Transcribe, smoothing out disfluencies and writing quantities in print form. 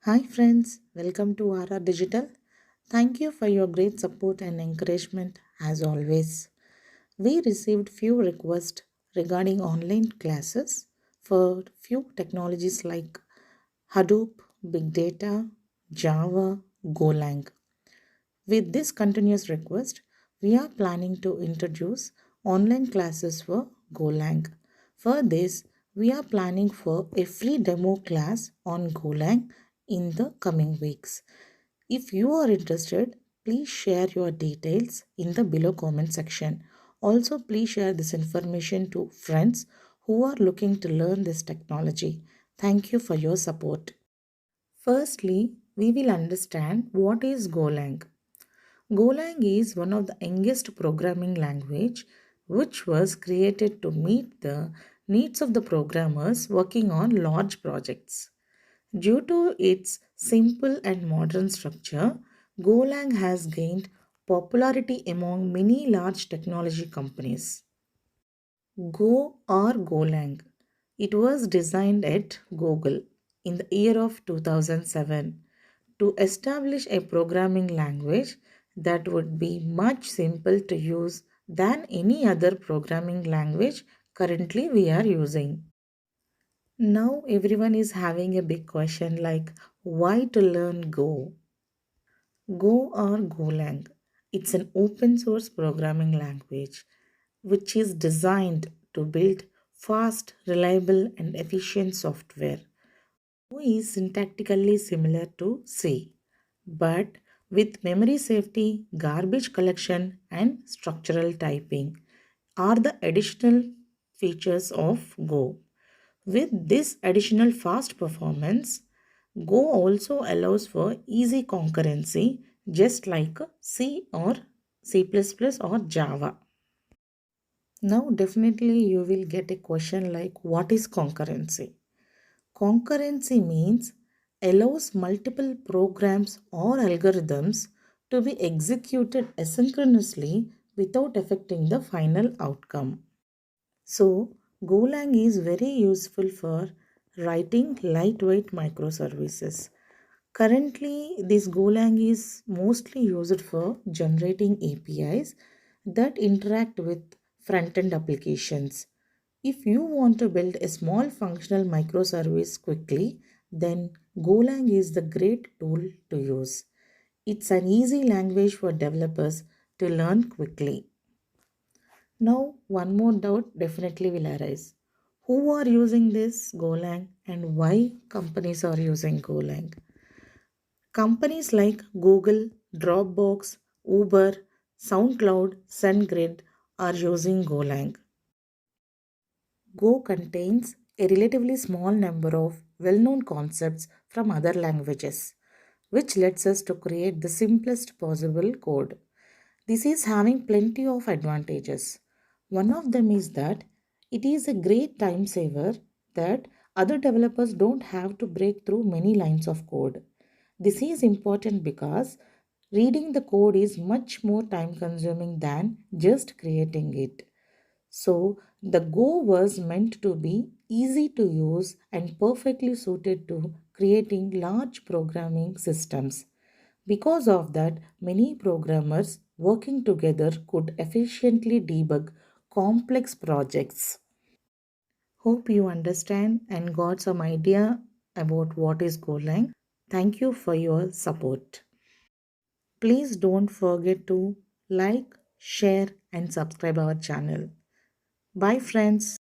Hi friends, welcome to RR Digital. Thank you for your great support and encouragement as always. We received few requests regarding online classes for few technologies like Hadoop, Big Data, Java, Golang. With this continuous request, we are planning to introduce online classes for Golang. For this, we are planning for a free demo class on Golang in the coming weeks. If you are interested, please share your details in the below comment section. Also, please share this information to friends who are looking to learn this technology. Thank you for your support. Firstly, we will understand what is Golang. Golang is one of the youngest programming language which was created to meet the needs of the programmers working on large projects. Due to its simple and modern structure, Golang has gained popularity among many large technology companies. Go or Golang. It was designed at Google in the year of 2007 to establish a programming language that would be much simple to use than any other programming language currently we are using. Now everyone is having a big question like why to learn Go? Go or Golang. It's an open source programming language which is designed to build fast, reliable, and efficient software. Go is syntactically similar to C, but with memory safety, garbage collection, and structural typing are the additional features of Go. With this additional fast performance, Go also allows for easy concurrency just like C or C++ or Java. Now definitely you will get a question like what is concurrency? Concurrency means allows multiple programs or algorithms to be executed asynchronously without affecting the final outcome. So, Golang is very useful for writing lightweight microservices. Currently, this Golang is mostly used for generating APIs that interact with front-end applications. If you want to build a small functional microservice quickly, then Golang is the great tool to use. It's an easy language for developers to learn quickly. Now, one more doubt definitely will arise. Who are using this Golang and why companies are using Golang? Companies like Google, Dropbox, Uber, SoundCloud, SendGrid are using Golang. Go contains a relatively small number of well known concepts from other languages, which lets us to create the simplest possible code. This is having plenty of advantages. One of them is that it is a great time saver that other developers don't have to break through many lines of code. This is important because reading the code is much more time consuming than just creating it. So, the Go was meant to be easy to use and perfectly suited to creating large programming systems. Because of that, many programmers working together could efficiently debug complex projects. Hope you understand and got some idea about what is Golang. Thank you for your support. Please don't forget to like, share, and subscribe our channel. Bye, friends.